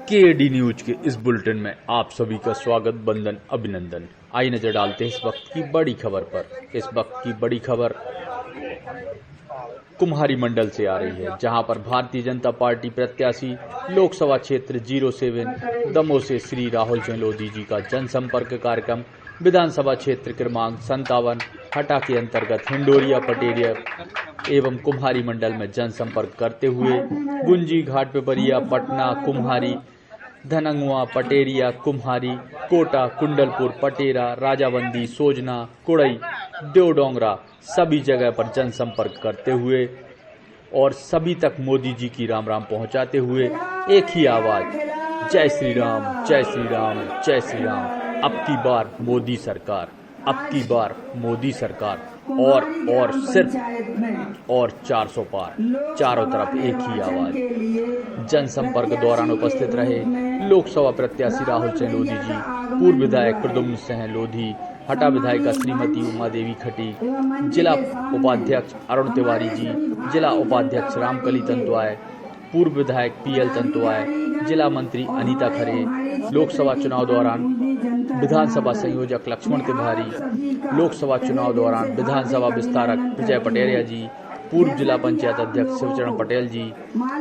KD news के इस bulletin में आप सभी का स्वागत, वंदन, अभिनंदन। आइए नजर डालते हैं इस वक्त की बड़ी खबर पर। इस वक्त की बड़ी खबर कुम्हारी मंडल से आ रही है, जहां पर भारतीय जनता पार्टी प्रत्याशी लोकसभा क्षेत्र 07 दमोह से श्री राहुल सिंह लोधी जी का जनसंपर्क कार्यक्रम विधानसभा क्षेत्र क्रमांक 57 हटा के अंतर्गत हिंडोरिया पटेरिया एवं कुम्हारी मंडल में जनसंपर्क करते हुए गुंजी, घाट पिपरिया, पटना, कुम्हारी, धनंगवा, पटेरिया, कुम्हारी, कोटा, कुंडलपुर, पटेरा, राजाबंदी, सोजना, कुड़ई, देवडोंगरा सभी जगह पर जनसंपर्क करते हुए और सभी तक मोदी जी की राम राम पहुंचाते हुए एक ही आवाज, जय श्री राम, जय श्री राम, जय श्री राम। अब की बार मोदी सरकार, अब की बार मोदी सरकार और सिर्फ और 400 पार, चारों तरफ एक ही आवाज। जनसंपर्क दौरान उपस्थित रहे लोकसभा प्रत्याशी राहुल सिंह लोधी जी, पूर्व विधायक प्रद्युम्न सिंह लोधी, हटा विधायिका श्रीमती उमा देवी खटीक, जिला उपाध्यक्ष अरुण तिवारी जी, जिला उपाध्यक्ष रामकली तंतुआय, पूर्व विधायक पीएल तंतुआय, जिला मंत्री अनीता खरे, लोकसभा चुनाव दौरान विधानसभा संयोजक लक्ष्मण तिवारी, लोकसभा चुनाव दौरान विधानसभा विस्तारक विजय पटेरिया जी, पूर्व जिला पंचायत अध्यक्ष शिवचरण पटेल जी,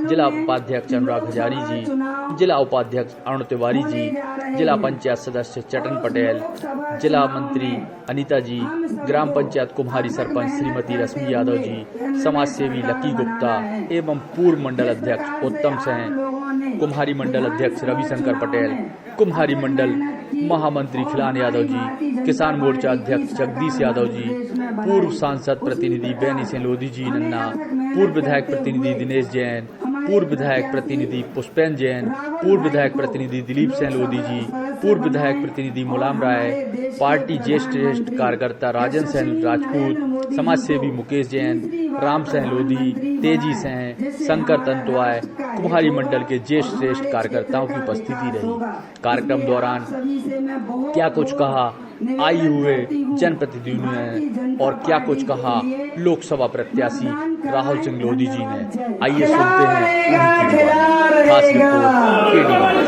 जिला उपाध्यक्ष अनुराग हजारी जी, जिला उपाध्यक्ष अरुण तिवारी जी, जिला पंचायत सदस्य चटन पटेल, जिला मंत्री अनीता जी, ग्राम पंचायत कुम्हारी सरपंच श्रीमती रश्मि यादव जी, समाज सेवी लकी गुप्ता एवं पूर्व मंडल अध्यक्ष उत्तम सिंह, कुम्हारी मंडल अध्यक्ष रविशंकर पटेल, कुम्हारी मंडल महामंत्री खिलान यादव जी, किसान मोर्चा अध्यक्ष जगदीश यादव जी, पूर्व सांसद प्रतिनिधि बैनी सिंह लोधी जी नन्ना, पूर्व विधायक प्रतिनिधि दिनेश जैन, पूर्व विधायक प्रतिनिधि पुष्पेन जैन, पूर्व विधायक प्रतिनिधि दिलीप सिंह लोधी जी, पूर्व विधायक प्रतिनिधि मुलायम राय, पार्टी ज्येष्ठ कार्यकर्ता राजन सिंह राजपूत, समाज सेवी मुकेश जैन, राम सिंह लोधी, तेजी सिंह, शंकर तंतुआय, कुम्हारी मंडल के ज्येष्ठ कार्यकर्ताओं की उपस्थिति रही। कार्यक्रम दौरान क्या कुछ कहा आई हुए जनप्रतिनिधियों ने और क्या कुछ कहा लोकसभा प्रत्याशी राहुल सिंह लोधी जी ने, आइए सुनते हैं उनकी खास रिपोर्ट केडी न्यूज।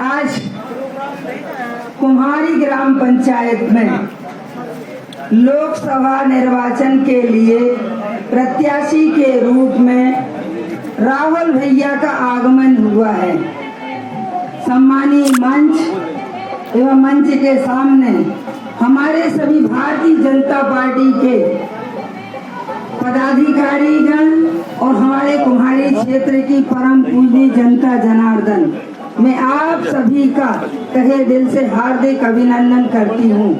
आज कुम्हारी ग्राम पंचायत में लोकसभा निर्वाचन के लिए प्रत्याशी के रूप में राहुल भैया का आगमन हुआ है। सम्मानीय मंच एवं मंच के सामने हमारे सभी भारतीय जनता पार्टी के पदाधिकारीगण और हमारे कुम्हारी क्षेत्र की परम पूज्य जनता जनार्दन, मैं आप सभी का तहे दिल से हार्दिक अभिनंदन करती हूँ।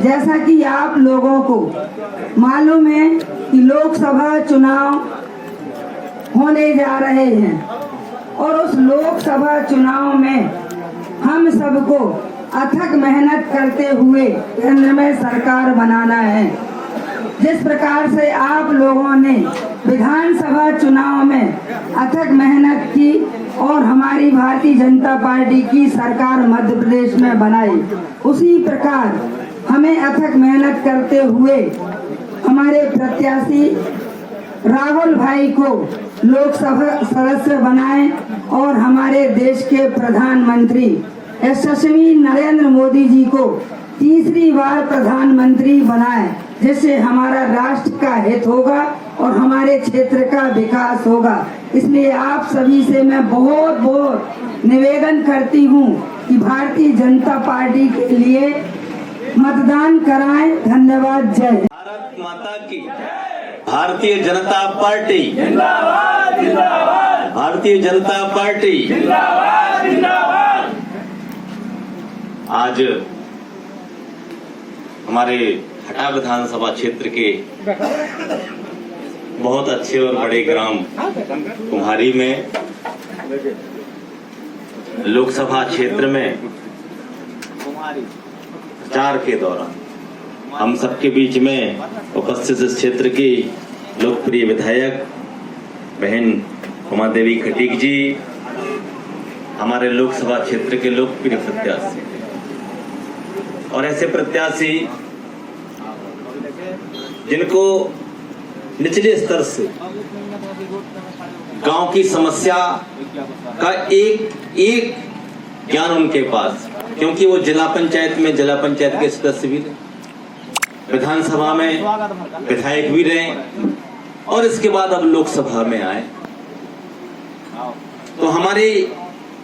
जैसा कि आप लोगों को मालूम है कि लोकसभा चुनाव होने जा रहे हैं और उस लोकसभा चुनाव में हम सबको अथक मेहनत करते हुए केंद्र में सरकार बनाना है। जिस प्रकार से आप लोगों ने विधानसभा चुनाव में अथक मेहनत की और हमारी भारतीय जनता पार्टी की सरकार मध्य प्रदेश में बनाई, उसी प्रकार हमें अथक मेहनत करते हुए हमारे प्रत्याशी राहुल भाई को लोकसभा सदस्य बनाए और हमारे देश के प्रधानमंत्री यशस्वी नरेंद्र मोदी जी को तीसरी बार प्रधानमंत्री बनाए, जिससे हमारा राष्ट्र का हित होगा और हमारे क्षेत्र का विकास होगा। इसलिए आप सभी से मैं बहुत बहुत निवेदन करती हूँ कि भारतीय जनता पार्टी के लिए मतदान कराएं। धन्यवाद। जय भारत माता की, भारतीय जनता पार्टी जिंदाबाद, जिंदाबाद, भारतीय जनता पार्टी जिंदाबाद, जिंदाबाद। आज हमारे हटा विधानसभा क्षेत्र के बहुत अच्छे और बड़े ग्राम कुम्हारी में लोकसभा क्षेत्र में प्रचार के दौरान हम सबके बीच में उपस्थित इस क्षेत्र की लोकप्रिय विधायक बहन उमा देवी खटीक जी, हमारे लोकसभा क्षेत्र के लोकप्रिय प्रत्याशी और ऐसे प्रत्याशी जिनको निचले स्तर से गांव की समस्या का एक एक ज्ञान उनके पास, क्योंकि वो जिला पंचायत के सदस्य भी रहे, विधानसभा में विधायक भी रहे और इसके बाद अब लोकसभा में आए, तो हमारे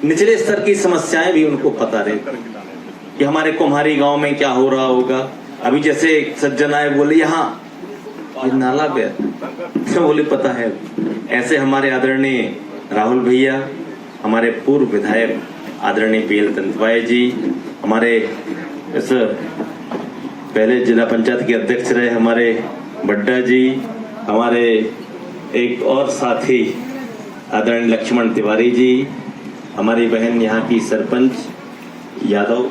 निचले स्तर की समस्याएं भी उनको पता रहे कि हमारे कुम्हारी गांव में क्या हो रहा होगा। अभी जैसे सज्जन आए बोले यहाँ ये नाला गया, तो बोले पता है। ऐसे हमारे आदरणीय राहुल भैया, हमारे पूर्व विधायक आदरणीय पीएल तंतवाय जी, हमारे इस पहले जिला पंचायत के अध्यक्ष रहे हमारे बड्डा जी, हमारे एक और साथी आदरणीय लक्ष्मण तिवारी जी, हमारी बहन यहाँ की सरपंच यादव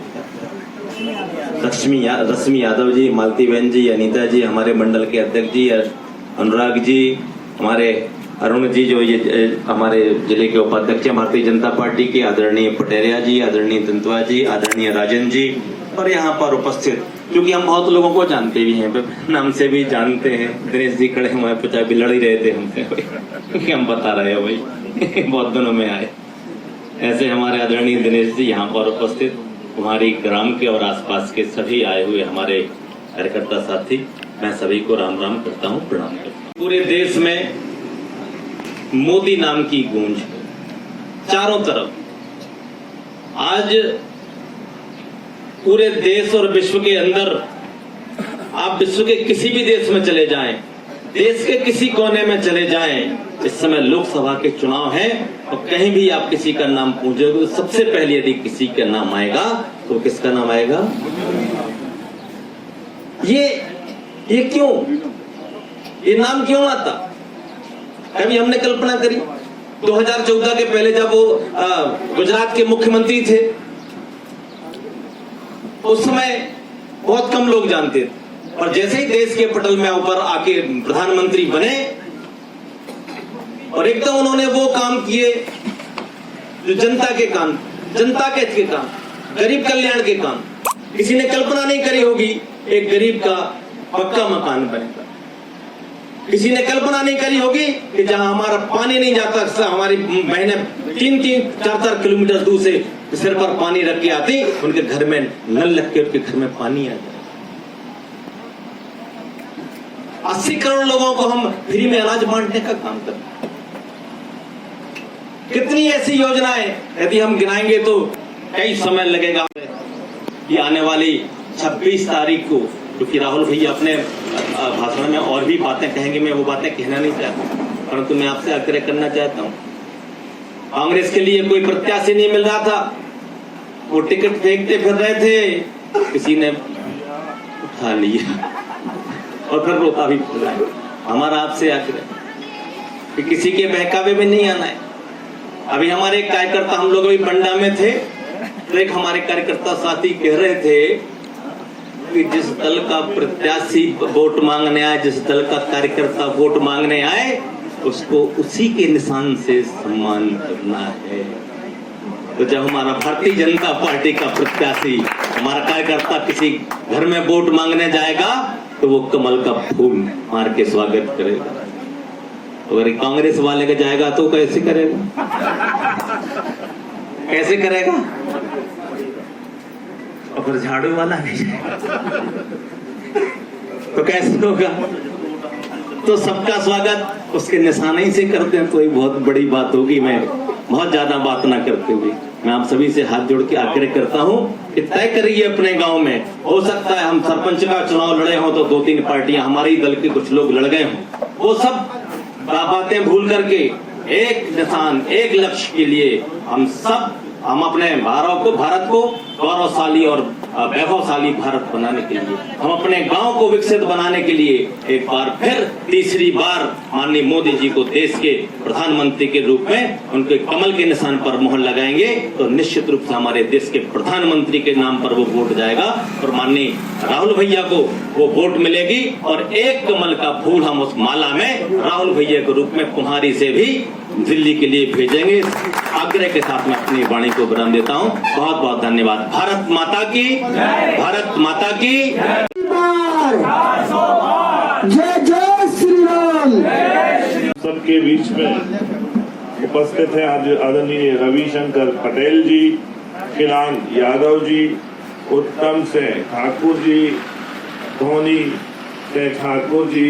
रश्मि यादव जी, मालती बहन जी, अनीता जी, हमारे मंडल के अध्यक्ष जी अनुराग जी, हमारे अरुण जी जो ये हमारे जिले के उपाध्यक्ष हैं भारतीय जनता पार्टी के, आदरणीय पटेरिया जी, आदरणीय तंतवा जी, आदरणीय राजन जी, और यहाँ पर उपस्थित, क्योंकि हम बहुत लोगों को जानते भी हैं, नाम से भी जानते हैं। दिनेश जी खड़े हमारे पचा भी लड़ ही रहे थे हमसे, क्योंकि हम बता रहे हैं भाई बहुत दिनों में आए। ऐसे हमारे आदरणीय दिनेश जी यहाँ पर उपस्थित, हमारी ग्राम के और आसपास के सभी आए हुए हमारे कार्यकर्ता साथी, मैं सभी को राम राम करता हूँ, प्रणाम करता हूँ। पूरे देश में मोदी नाम की गूंज चारों तरफ। आज पूरे देश और विश्व के अंदर, आप विश्व के किसी भी देश में चले जाएं, देश के किसी कोने में चले जाएं, इस समय लोकसभा के चुनाव हैं और कहीं भी आप किसी का नाम पूछोगे तो सबसे पहले यदि किसी का नाम आएगा तो किसका नाम आएगा? ये क्यों? ये नाम क्यों आता? कभी हमने कल्पना करी? 2014 के पहले जब वो गुजरात के मुख्यमंत्री थे, उस समय बहुत कम लोग जानते थे, और जैसे ही देश के पटल में ऊपर आके प्रधानमंत्री बने और एकदम उन्होंने वो काम किए जो जनता के काम, जनता के हित के काम, गरीब कल्याण के काम। किसी ने कल्पना नहीं करी होगी एक गरीब का पक्का मकान बनेगा। किसी ने कल्पना नहीं करी होगी कि जहां हमारा पानी नहीं जाता, हमारी बहनें 3-4 किलोमीटर दूर से सिर पर पानी रख के आती, उनके घर में नल लग के उनके घर में पानी आ जाए। 80 करोड़ लोगों को हम फ्री में अनाज बांटने का काम करते। कितनी ऐसी योजनाएं यदि हम गिनाएंगे तो कई समय लगेगा। ये आने वाली 26 तारीख को, क्योंकि राहुल भैया अपने भाषण में और भी बातें कहेंगे, मैं वो बातें कहना नहीं चाहता, परंतु मैं आपसे आग्रह करना चाहता हूँ। कांग्रेस के लिए कोई प्रत्याशी नहीं मिल रहा था, वो टिकट फेंकते फिर रहे थे, किसी ने उठा लिया और फिर रोका भी फिर रहा है। हमारा आपसे आग्रह कि किसी के बहकावे में नहीं आना है। अभी हमारे एक कार्यकर्ता, हम लोग अभी बंडा में थे, तो एक हमारे कार्यकर्ता साथी कह रहे थे कि जिस दल का प्रत्याशी वोट मांगने आए, जिस दल का कार्यकर्ता वोट मांगने आए, उसको उसी के निशान से सम्मान करना है। तो जब हमारा भारतीय जनता पार्टी का प्रत्याशी, हमारा कार्यकर्ता किसी घर में वोट मांगने जाएगा तो वो कमल का फूल मार के स्वागत करेगा। अगर कांग्रेस वाले का जाएगा तो कैसे करेगा? कैसे करेगा? और फिर झाड़ू वाला नहीं जाएगा तो कैसे होगा? तो सबका स्वागत उसके निशाने से करते हैं, तो ये बहुत बड़ी बात होगी। मैं बहुत ज्यादा बात ना करते हुए मैं आप सभी से हाथ जोड़ के आग्रह करता हूं कि तय करिए अपने गांव में। हो सकता है हम सरपंच का चुनाव लड़े हों तो 2-3 पार्टियां, हमारे ही दल के कुछ लोग लड़ गए हों, वो सब बातें भूल करके एक निशान, एक लक्ष्य के लिए हम अपने भारत को गौरवशाली और वैभवशाली भारत बनाने के लिए, हम अपने गांव को विकसित बनाने के लिए एक बार फिर, तीसरी बार माननीय मोदी जी को देश के प्रधानमंत्री के रूप में उनके कमल के निशान पर मोहर लगाएंगे तो निश्चित रूप से हमारे देश के प्रधानमंत्री के नाम पर वो वोट जाएगा और माननीय राहुल भैया को वो वोट मिलेगी और एक कमल का फूल हम उस माला में राहुल भैया के रूप में कुम्हारी से भी दिल्ली के लिए भेजेंगे। आग्रह के साथ मैं अपनी वाणी को विराम देता हूँ। बहुत बहुत धन्यवाद। भारत माता की, भारत माता की जय जय श्री राम। सबके बीच में उपस्थित हैं आज आदरणीय रविशंकर पटेल जी, किलान यादव जी, उत्तम सिंह ठाकुर जी, धोनी सिंह ठाकुर जी,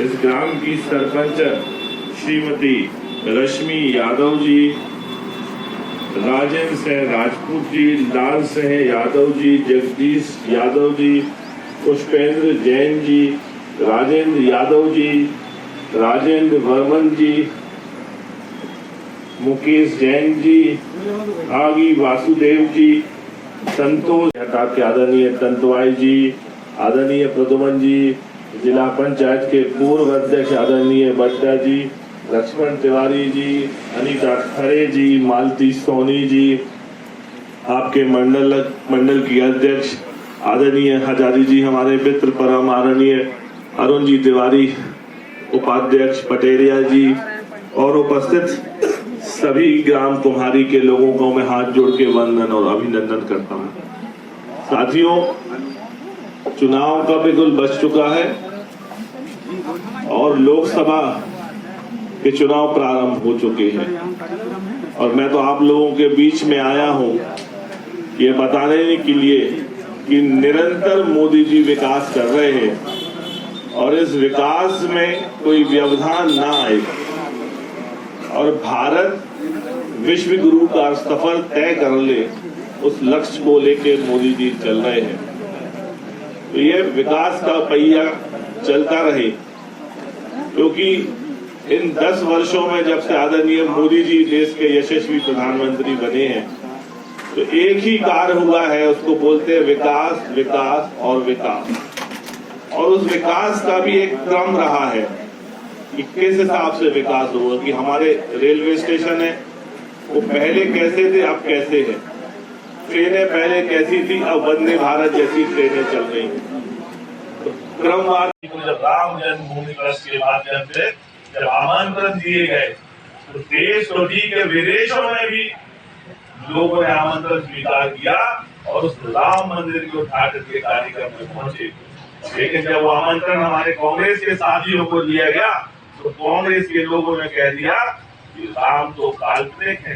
इस ग्राम की सरपंच श्रीमती रश्मि यादव जी, राजेंद्र सिंह राजपूत जी, लाल सिंह यादव जी, जगदीश यादव जी, पुष्पेंद्र जैन जी, राजेंद्र यादव जी, राजेंद्र वर्मन जी, मुकेश जैन जी, आगी वासुदेव जी, संतोष के आदरणीय तंतुआई जी, आदरणीय प्रदुमन जी, जिला पंचायत के पूर्व अध्यक्ष आदरणीय बड्डा जी, लक्ष्मण तिवारी जी, अनीता खरे जी, मालती सोनी जी, आपके मंडल की अध्यक्ष आदरणीय हजारी जी, हमारे मित्र परम आदरणीय अरुण जी तिवारी, उपाध्यक्ष पटेरिया जी और उपस्थित सभी ग्राम कुम्हारी के लोगों को मैं हाथ जोड़ के वंदन और अभिनंदन करता हूं। साथियों, चुनाव का बिगुल बज चुका है और लोकसभा के चुनाव प्रारंभ हो चुके हैं और मैं तो आप लोगों के बीच में आया हूं ये बताने के लिए कि निरंतर मोदी जी विकास कर रहे हैं और इस विकास में कोई व्यवधान ना आए और भारत विश्व गुरु का सफर तय कर ले, उस लक्ष्य को लेकर मोदी जी चल रहे हैं। तो ये विकास का पहिया चलता रहे, क्योंकि इन 10 वर्षों में जब से आदरणीय मोदी जी देश के यशस्वी प्रधानमंत्री बने हैं तो एक ही कार्य हुआ है, उसको बोलते हैं विकास, विकास और विकास। और उस विकास का भी एक क्रम रहा है कि किस हिसाब से विकास हुआ, कि हमारे रेलवे स्टेशन है वो पहले कैसे थे अब कैसे है, ट्रेनें पहले कैसी थी अब वंदे भारत जैसी ट्रेनें चल रही हैं। तो क्रमवार जब राम जन्मभूमि ट्रस्ट के माध्यम से जब आमंत्रण दिए गए तो देश तो ठीक है, विदेशों में भी लोगों ने आमंत्रण स्वीकार किया और उस राम मंदिर के उद्घाटन के कार्यक्रम में पहुंचे। लेकिन जब वो आमंत्रण हमारे कांग्रेस के साथियों को दिया गया तो कांग्रेस के लोगों ने कह दिया कि राम तो काल्पनिक है,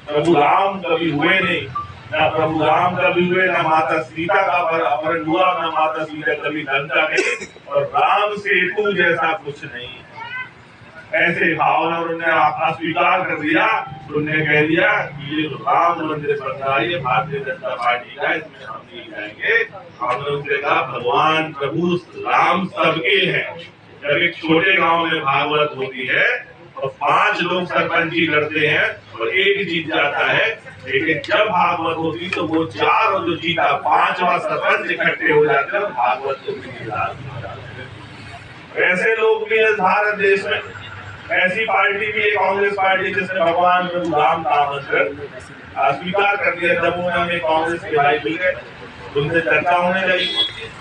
प्रभु राम कभी हुए नहीं, न प्रभु राम कभी हुए, न माता सीता का अपहरण हुआ, न माता सीता कभी लंका गई और राम सेतु जैसा कुछ नहीं है। ऐसे भावना उन्होंने अस्वीकार कर दिया। उन्होंने कह दिया कि ये राम मंदिर बन रहा है, ये भारतीय जनता पार्टी का, इसमें हम नहीं जाएंगे। हमने उनसे कहा भगवान प्रभु राम सबके हैं। जब एक छोटे गांव में भागवत होती है और 5 लोग सरपंची करते हैं और एक जीत जाता है, लेकिन जब भागवत होती तो वो 4 और जो जीता 5वां सरपंच इकट्ठे हो जाते हैं और भागवत को भी। ऐसे लोग भी इस भारत देश में, ऐसी पार्टी भी है कांग्रेस पार्टी जिसने भगवान प्रभु राम का आमंत्रण स्वीकार कर दिया। दमोह में कांग्रेस के भाई मिल गए, उनसे चर्चा होने लगी,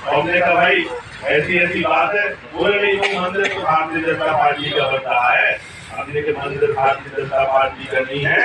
हमने कहा भाई ऐसी ऐसी बात है, बोले नहीं वो मंदिर तो भारतीय जनता पार्टी का बन रहा है। हमने के मंदिर भारतीय जनता पार्टी का नहीं है,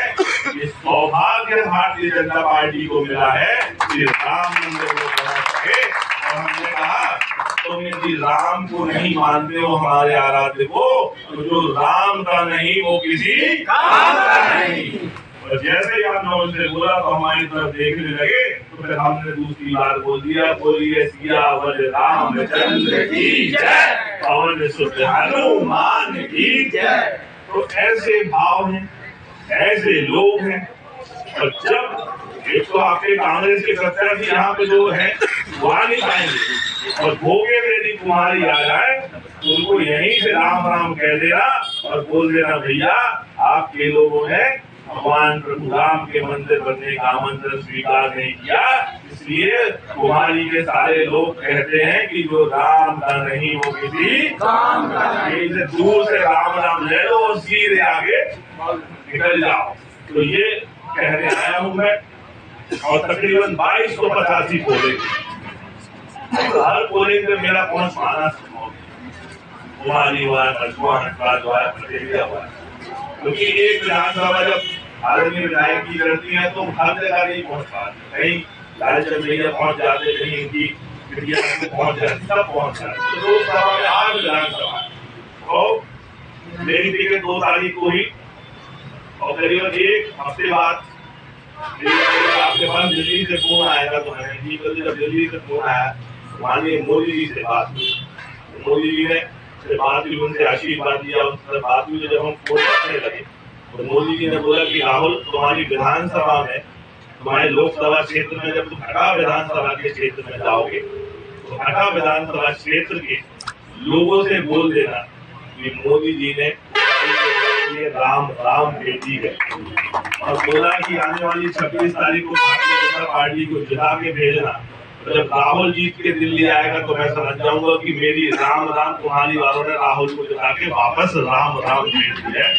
ये सौभाग्य भारतीय जनता पार्टी को मिला है कि राम मंदिर को बना सके। और हमने कहा तुम यदि राम को नहीं मानते हो, हमारे आराध्य को, तो जो राम का नहीं वो किसी काम का नहीं। और जैसे ही आपने उनसे बोला तो हमारी तरफ देखने लगे, तो फिर हमने दूसरी बात बोल दिया, बोलिए सियावर रामचंद्र की जय, पवन सुत हनुमान की जय। तो ऐसे भाव हैं, ऐसे लोग हैं। और जब एक तो आपके कांग्रेस के प्रत्याशी यहाँ पे जो है वो आ नहीं पाएंगे और भोगे यदि कुमारी आ जाए तो उनको यहीं से राम राम कह देना और बोल देना भैया आपके लोगों ने भगवान प्रभु राम के मंदिर बनने का आमंत्रण स्वीकार नहीं किया, इसलिए कुमारी के सारे लोग कहते हैं कि जो राम का नहीं वो किसी काम का नहीं। दूर से राम राम ले लो और सीधे आगे निकल जाओ। तो ये कहने आया हूं मैं। और तकरीबन 2285 पोलिंग, हर पोलिंग में मेरा पहुंच पाना संभव, कुमारी हुआ है, हुआ है, पटेलिया हुआ है, क्योंकि एक विधानसभा जब आदमी विधायक की लड़ती है तो हर जगह नहीं पहुंच पाते, कहीं लालचंद भैया पहुंच जाते, कहीं इनकी मीडिया पहुंच जाती, सब पहुंच जाते। तो 2 सभा में 8 विधानसभा और मेरी टिकट 2 तारीख को ही और करीबन एक हफ्ते बाद आपके पास दिल्ली से फोन आएगा, तो मैंने जब दिल्ली से फोन आया माननीय मोदी जी से बात हुई, मोदी जी ने बात हुई, उनसे आशीर्वाद दिया, उनसे बात हुई। जब हम फोन करने लगे तो मोदी जी ने बोला कि राहुल, तुम्हारी विधानसभा में, तुम्हारे लोकसभा क्षेत्र में, जब तुम ढाका विधानसभा के क्षेत्र में जाओगे तो ढाका विधानसभा क्षेत्र के लोगों से बोल देना कि मोदी जी ने राम राम भेजी है, और बोला कि आने वाली 26 तारीख को भारतीय जनता पार्टी को जिता के भेजना। तो जब राहुल जीत के दिल्ली आएगा तो मैं समझ जाऊंगा कि मेरी राम राम तुम्हारी वालों ने राहुल को जिता के वापस राम राम भेज दिया है।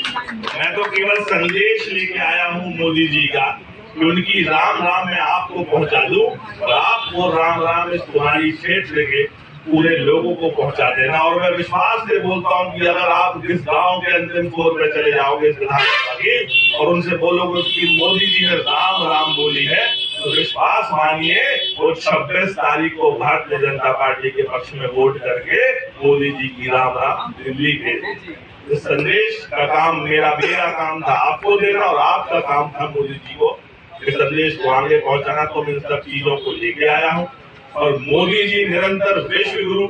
मैं तो केवल संदेश लेके आया हूँ मोदी जी का कि उनकी राम राम मैं आपको पहुंचा दूं, और आप वो राम राम इस तुम्हारी क्षेत्र के पूरे लोगों को पहुंचा देना। और मैं विश्वास से बोलता हूं कि अगर आप इस गांव के अंतिम फ्लोर पे चले जाओगे इस विधानसभा के और उनसे बोलोगे कि मोदी जी ने राम राम बोली है, तो विश्वास मानिए वो 26 तारीख को भारतीय जनता पार्टी के पक्ष में वोट करके मोदी जी की राम राम दिल्ली भेजे। इस संदेश का काम मेरा काम था आपको देना, और आपका काम था मोदी जी को इस संदेश को आगे पहुंचाना। तो मैं इन सब चीजों को लेके आया हूँ, और मोदी जी निरंतर विश्व गुरु,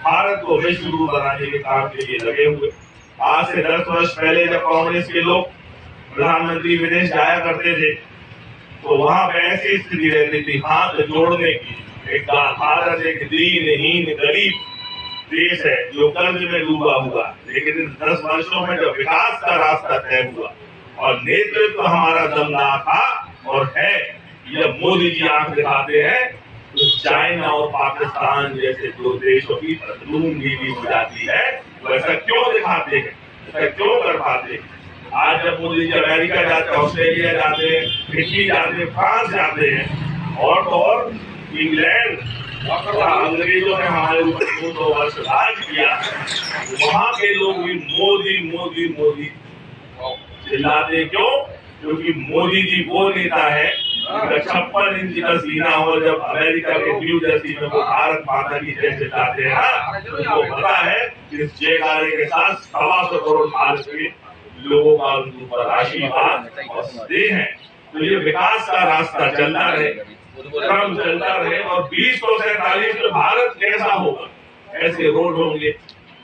भारत को विश्व गुरु बनाने के काम के लिए लगे हुए। आज से 10 वर्ष पहले जब कांग्रेस के लोग प्रधानमंत्री विदेश जाया करते थे तो वहां पे ऐसी स्थिति रहती थी हाथ जोड़ने की। एक भारत एक दीनहीन गरीब देश है जो कर्ज में डूबा हुआ, लेकिन इन 10 वर्षों में जब विकास का रास्ता तय हुआ और नेतृत्व हमारा दमदार था और है, जब मोदी जी आंख दिखाते हैं तो चाइना और पाकिस्तान जैसे दो देशों की पतलून नीली हो जाती है। तो ऐसा क्यों दिखाते हैं, ऐसा क्यों कर पाते हैं? आज जब मोदी जी अमेरिका जाते हैं, ऑस्ट्रेलिया जाते हैं, इटली जाते हैं, फ्रांस जाते हैं, और तो और इंग्लैंड, अंग्रेजों ने हमारे ऊपर 200 वर्ष राज किया, वहां के लोग भी मोदी मोदी मोदी चिल्लाते क्यों? क्योंकि मोदी जी वो नेता है 56 इंच का सीना हो। जब अमेरिका के न्यू जर्सी में वो भारत माता की जय चिल्लाते हैं ना, तो उनको पता है कि इस जयकारे के साथ 125 करोड़ भारत के लोगों का उनके ऊपर आशीर्वाद और स्नेह है। तो ये विकास का रास्ता चलता रहे, क्रम चलता रहे, और 2047 में भारत कैसा होगा, कैसे रोड होंगे,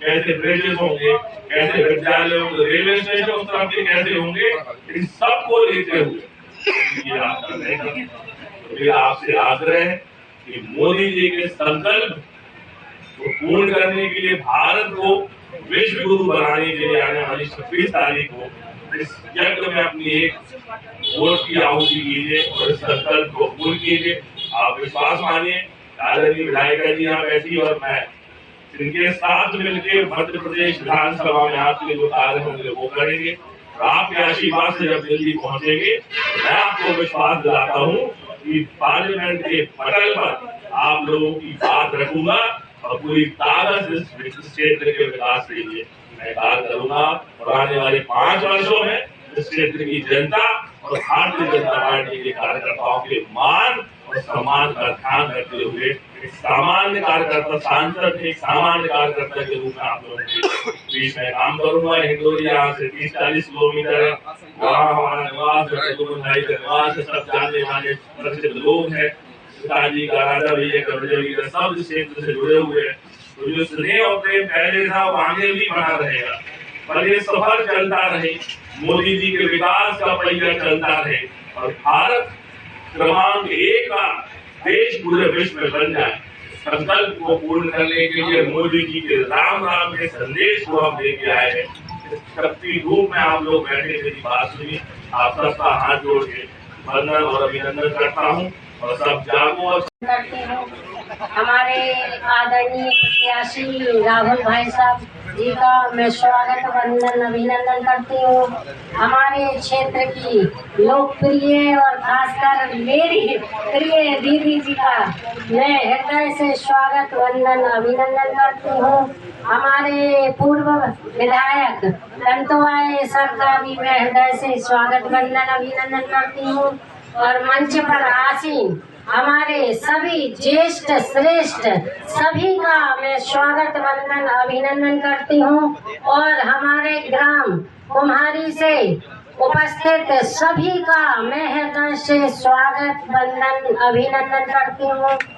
कैसे ब्रिजेस होंगे, कैसे विद्यालय होंगे, रेलवे स्टेशन उस तरह के कैसे होंगे, इन सबको लेते हुए ये रास्ता रहेगा। तो मेरा आपसे आग्रह है कि मोदी जी के संकल्प को पूर्ण करने के लिए, भारत को विश्व गुरु बनाने के लिए आने वाली 26 तारीख को इस यज्ञ में अपनी एक वोट की आहुति कीजिए और इस संकल्प को पूर्ण कीजिए। आप विश्वास मानिए, आदरणीय विधायिका जी यहाँ बैठी और मैं इनके साथ मिलकर मध्य प्रदेश विधानसभा में आपके जो कार्य होंगे वो करेंगे। आपके आशीर्वाद से जब दिल्ली पहुंचेंगे मैं आपको विश्वास दिलाता हूँ कि पार्लियामेंट के पटल पर आप लोगों की बात रखूंगा और पूरी ताकत इस क्षेत्र के विकास के लिए मैं कार्य करूंगा। और आने वाले 5 वर्षों में इस क्षेत्र की जनता और भारतीय जनता पार्टी के कार्यकर्ताओं के मान और सम्मान का ध्यान रखते हुए एक सामान्य कार्यकर्ता, सांसद एक सामान्य कार्यकर्ता के रूप में आप लोगों के बीच में काम करूंगा। हिंदौली यहाँ से 30-40 किलोमीटर है, वहाँ हमारा निवास है, भाई का निवास है, सब जानने वाले प्रसिद्ध लोग हैं, पिताजी का, राजा भैया का, विजय भैया, सब इस क्षेत्र से जुड़े हुए हैं। तो जो स्नेह और प्रेम पहले था वो आगे भी बना रहेगा, पर ये सफर चलता रहे, मोदी जी के विकास का पहिया चलता रहे और भारत क्रमांक 1 का देश पूरे विश्व में बन जाए। संकल्प को पूर्ण करने के लिए मोदी जी के राम राम के संदेश को हम लेके आए हैं। इस शक्ति रूप में आप लोग बैठे, मेरी बात सुनिए, आप सबका हाथ जोड़ के वंदन और अभिनंदन करता हूँ और सब जागो और करती हूँ। हमारे आदरणीय प्रत्याशी राहुल भाई साहब जी का मैं स्वागत वंदन अभिनंदन करती हूँ। हमारे क्षेत्र की लोकप्रिय और खासकर मेरी प्रिय दीदी जी का मैं हृदय से स्वागत वंदन अभिनंदन करती हूँ। हमारे पूर्व विधायक लंतोवाए सर का भी मैं हृदय से स्वागत वंदन अभिनंदन करती हूँ। और मंच पर आसीन हमारे सभी ज्येष्ठ श्रेष्ठ सभी का मैं स्वागत वंदन अभिनंदन करती हूँ। और हमारे ग्राम कुम्हारी से उपस्थित सभी का मैं हृदय से स्वागत वंदन अभिनंदन करती हूँ।